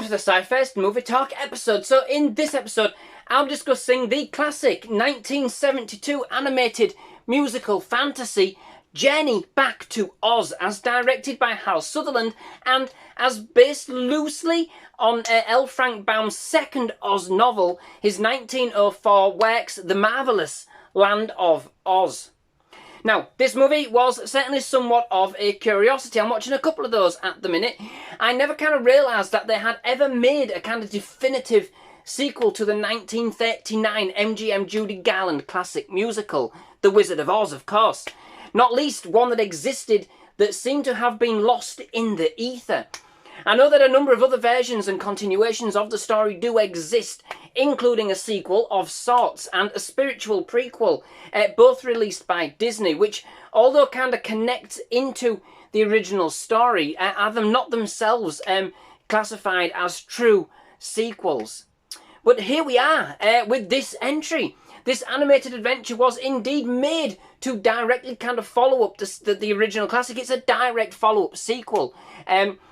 to the SciFirst Movie Talk episode. So in this episode, I'm discussing the classic 1972 animated musical fantasy Journey Back to Oz, as directed by Hal Sutherland and as based loosely on L. Frank Baum's second Oz novel, his 1904 works The Marvelous Land of Oz. Now, this movie was certainly somewhat of a curiosity. I'm watching a couple of those at the minute. I never kind of realised that they had ever made a kind of definitive sequel to the 1939 MGM Judy Garland classic musical, The Wizard of Oz, of course. Not least one that existed that seemed to have been lost in the ether. I know that a number of other versions and continuations of the story do exist, including a sequel of sorts and a spiritual prequel, both released by Disney, which, although kind of connects into the original story, are them not themselves classified as true sequels. But here we are with this entry. This animated adventure was indeed made to directly kind of follow up the original classic. It's a direct follow-up sequel,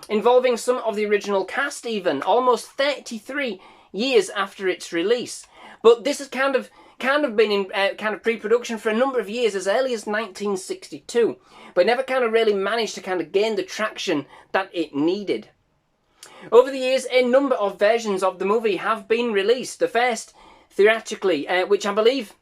involving some of the original cast even, almost 33 years after its release. But this has kind of been in kind of pre-production for a number of years, as early as 1962, but never kind of really managed to kind of gain the traction that it needed. Over the years, a number of versions of the movie have been released. The first theatrically, which I believe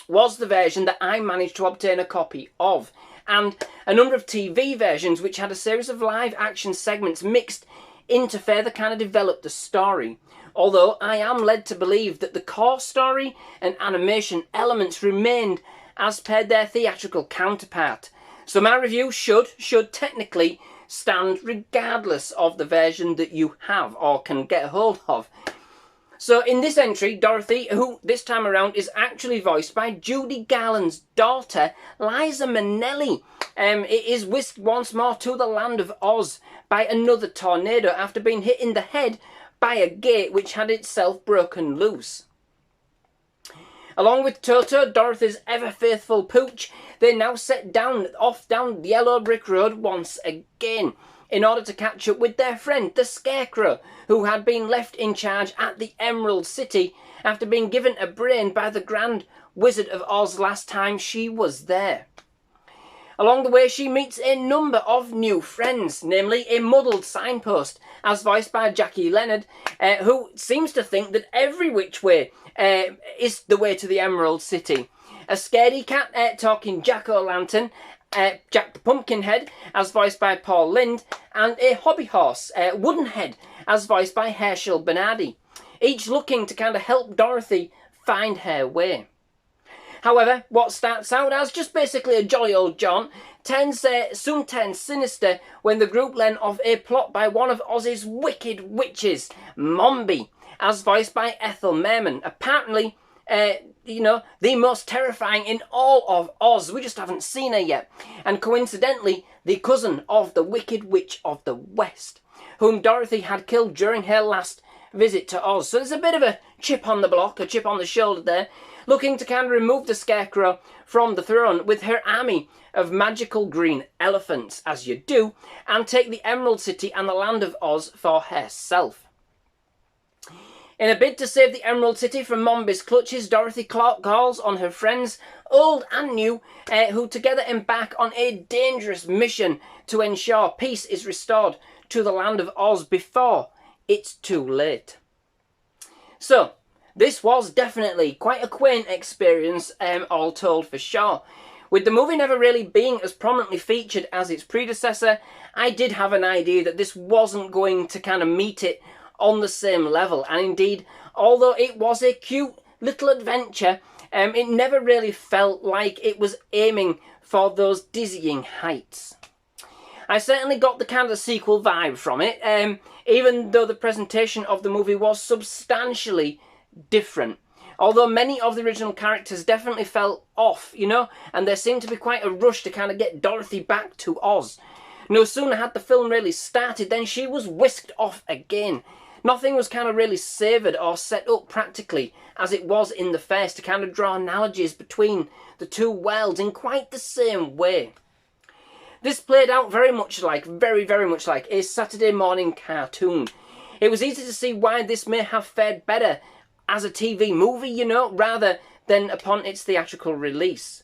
was the version that I managed to obtain a copy of, and a number of TV versions which had a series of live action segments mixed in to further kind of develop the story. Although I am led to believe that the core story and animation elements remained as per their theatrical counterpart. So my review should technically stand regardless of the version that you have or can get a hold of. So in this entry, Dorothy, who this time around is actually voiced by Judy Garland's daughter, Liza Minnelli, is whisked once more to the land of Oz by another tornado after being hit in the head by a gate which had itself broken loose. Along with Toto, Dorothy's ever-faithful pooch, they now set off down the yellow brick road once again, in order to catch up with their friend, the Scarecrow, who had been left in charge at the Emerald City after being given a brain by the Grand Wizard of Oz last time she was there. Along the way, she meets a number of new friends, namely a muddled signpost, as voiced by Jackie Leonard, who seems to think that every which way is the way to the Emerald City. A scaredy cat talking jack-o'-lantern, Jack the Pumpkinhead, as voiced by Paul Lynde, and a hobby horse, Woodenhead, as voiced by Herschel Bernardi, each looking to kind of help Dorothy find her way. However, what starts out as just basically a jolly old jaunt soon turns sinister when the group learn of a plot by one of Oz's wicked witches, Mombi, as voiced by Ethel Merman, apparently the most terrifying in all of Oz. We just haven't seen her yet. And coincidentally, the cousin of the Wicked Witch of the West, whom Dorothy had killed during her last visit to Oz. So there's a bit of a chip on the block, a chip on the shoulder there, looking to kind of remove the Scarecrow from the throne with her army of magical green elephants, as you do, and take the Emerald City and the land of Oz for herself. In a bid to save the Emerald City from Mombi's clutches, Dorothy calls on her friends, old and new, who together embark on a dangerous mission to ensure peace is restored to the land of Oz before it's too late. So, this was definitely quite a quaint experience, all told for sure. With the movie never really being as prominently featured as its predecessor, I did have an idea that this wasn't going to kind of meet it on the same level, and indeed, although it was a cute little adventure, it never really felt like it was aiming for those dizzying heights. I certainly got the kind of sequel vibe from it, even though the presentation of the movie was substantially different. Although many of the original characters definitely felt off, and there seemed to be quite a rush to kind of get Dorothy back to Oz. No sooner had the film really started than she was whisked off again. Nothing was kind of really savoured or set up practically as it was in the first to kind of draw analogies between the two worlds in quite the same way. This played out very much like a Saturday morning cartoon. It was easy to see why this may have fared better as a TV movie, you know, rather than upon its theatrical release.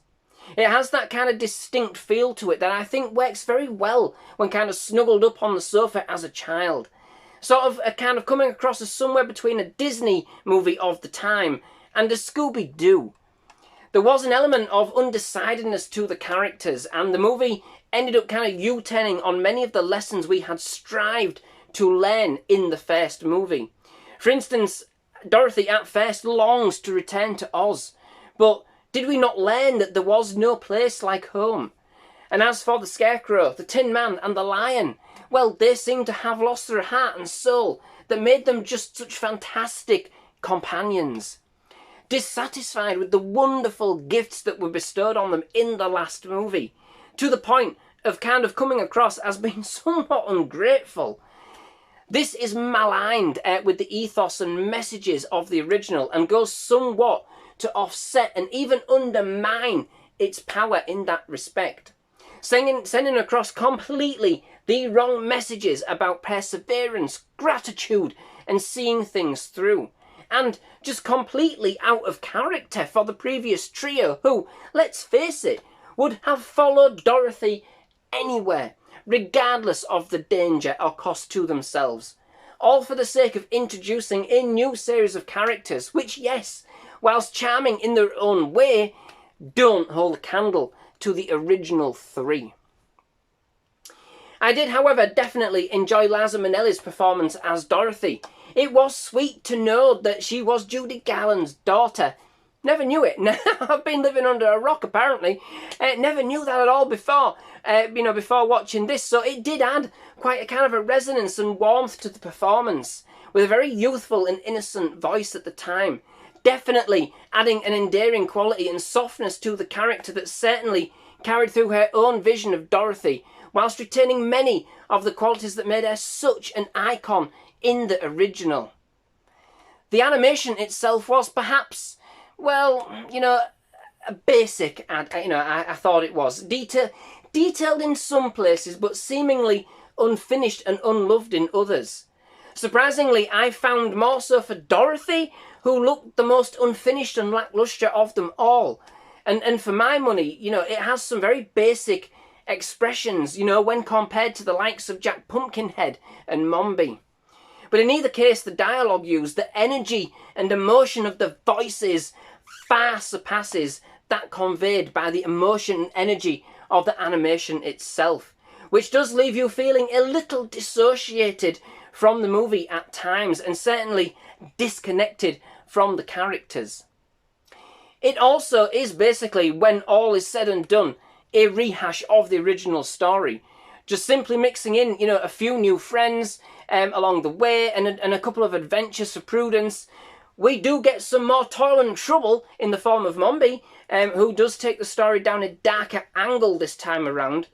It has that kind of distinct feel to it that I think works very well when kind of snuggled up on the sofa as a child. Sort of a kind of coming across as somewhere between a Disney movie of the time and a Scooby-Doo. There was an element of undecidedness to the characters, and the movie ended up kind of U-turning on many of the lessons we had strived to learn in the first movie. For instance, Dorothy at first longs to return to Oz, but did we not learn that there was no place like home? And as for the Scarecrow, the Tin Man and the Lion, well, they seem to have lost their heart and soul that made them just such fantastic companions. Dissatisfied with the wonderful gifts that were bestowed on them in the last movie, to the point of kind of coming across as being somewhat ungrateful. This is maligned with the ethos and messages of the original and goes somewhat to offset and even undermine its power in that respect. Sending across completely the wrong messages about perseverance, gratitude, and seeing things through. And just completely out of character for the previous trio who, let's face it, would have followed Dorothy anywhere, regardless of the danger or cost to themselves. All for the sake of introducing a new series of characters, which, yes, whilst charming in their own way, don't hold a candle to the original three. I did, however, definitely enjoy Liza Minnelli's performance as Dorothy. It was sweet to know that she was Judy Garland's daughter. Never knew it. I've been living under a rock, apparently. Never knew that at all before, before watching this. So it did add quite a kind of a resonance and warmth to the performance, with a very youthful and innocent voice at the time. Definitely adding an endearing quality and softness to the character that certainly carried through her own vision of Dorothy, whilst retaining many of the qualities that made her such an icon in the original. The animation itself was perhaps, well, a basic, I thought it was. Detailed in some places, but seemingly unfinished and unloved in others. Surprisingly, I found more so for Dorothy, who looked the most unfinished and lacklustre of them all. And for my money, it has some very basic expressions, when compared to the likes of Jack Pumpkinhead and Mombi. But in either case, the dialogue used, the energy and emotion of the voices far surpasses that conveyed by the emotion and energy of the animation itself, which does leave you feeling a little dissociated from the movie at times, and certainly disconnected from the characters. It also is basically, when all is said and done, a rehash of the original story, just simply mixing in, a few new friends along the way, and a couple of adventures for Prudence. We do get some more toil and trouble in the form of Mombi, who does take the story down a darker angle this time around.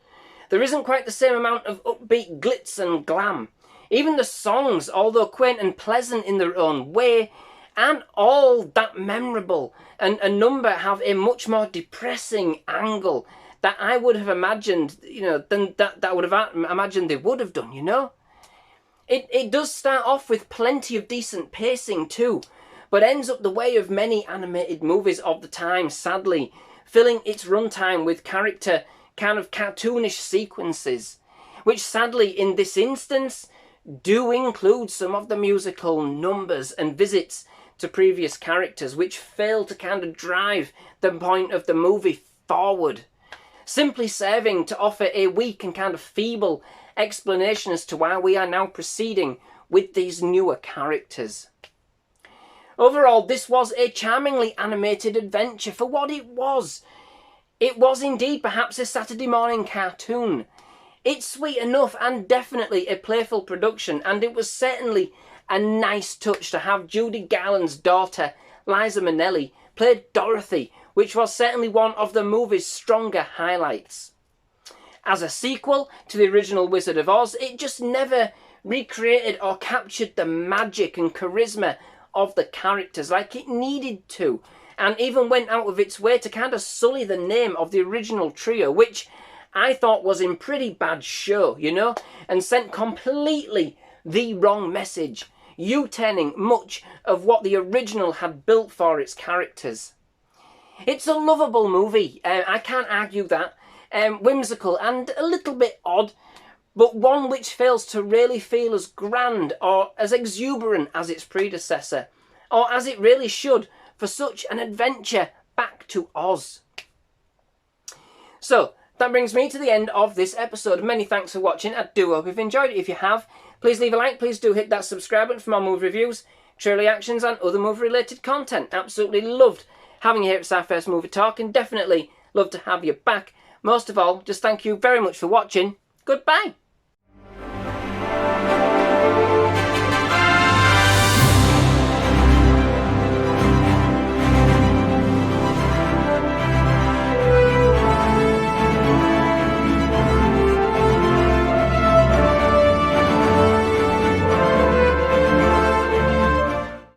There isn't quite the same amount of upbeat glitz and glam. Even the songs, although quaint and pleasant in their own way, and all that memorable, and a number have a much more depressing angle that I would have imagined, than that I would have imagined they would have done, It does start off with plenty of decent pacing too, but ends up the way of many animated movies of the time, sadly, filling its runtime with character kind of cartoonish sequences, which sadly in this instance do include some of the musical numbers and visits to previous characters, which fail to kind of drive the point of the movie forward, simply serving to offer a weak and kind of feeble explanation as to why we are now proceeding with these newer characters. Overall, this was a charmingly animated adventure for what it was. It was indeed perhaps a Saturday morning cartoon. It's sweet enough and definitely a playful production, and it was certainly a nice touch to have Judy Garland's daughter, Liza Minnelli, play Dorothy, which was certainly one of the movie's stronger highlights. As a sequel to the original Wizard of Oz, it just never recreated or captured the magic and charisma of the characters like it needed to, and even went out of its way to kind of sully the name of the original trio, which I thought was in pretty bad show, and sent completely the wrong message, U-turning much of what the original had built for its characters. It's a lovable movie, I can't argue that, whimsical and a little bit odd, but one which fails to really feel as grand or as exuberant as its predecessor, or as it really should for such an adventure back to Oz. So, that brings me to the end of this episode. Many thanks for watching. I do hope you've enjoyed it. If you have, please leave a like. Please do hit that subscribe button for more movie reviews, trailer reactions and other movie-related content. Absolutely loved having you here at SciFirst MovieTalk, and definitely love to have you back. Most of all, just thank you very much for watching. Goodbye.